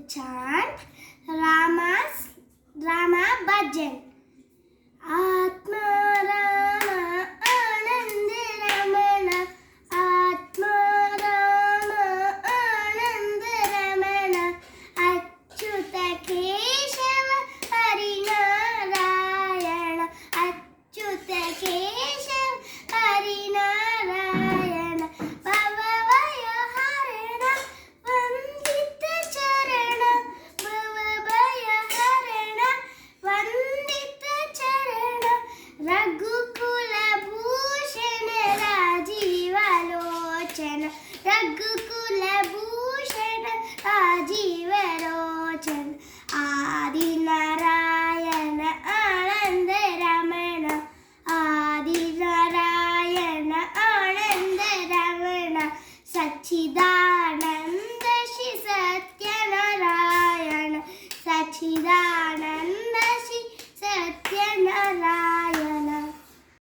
chant Rama Bhajan. Atma Rama Anand Ramana, Atma Rama Anand Ramana, Achyuta Keshava Hari Narayana, Achyuta Keshava Hari Narayana, Bhavavaya Harana Vandita Charana, Bhavavaya Harana Vandita Charana, Raghukula Bhushana Rajiva Lochana, Raghukula Bhushana Rajiva Lochana, Adi Narayana Ananda Ramana, Adi Narayana Ananda Ramana, Sachida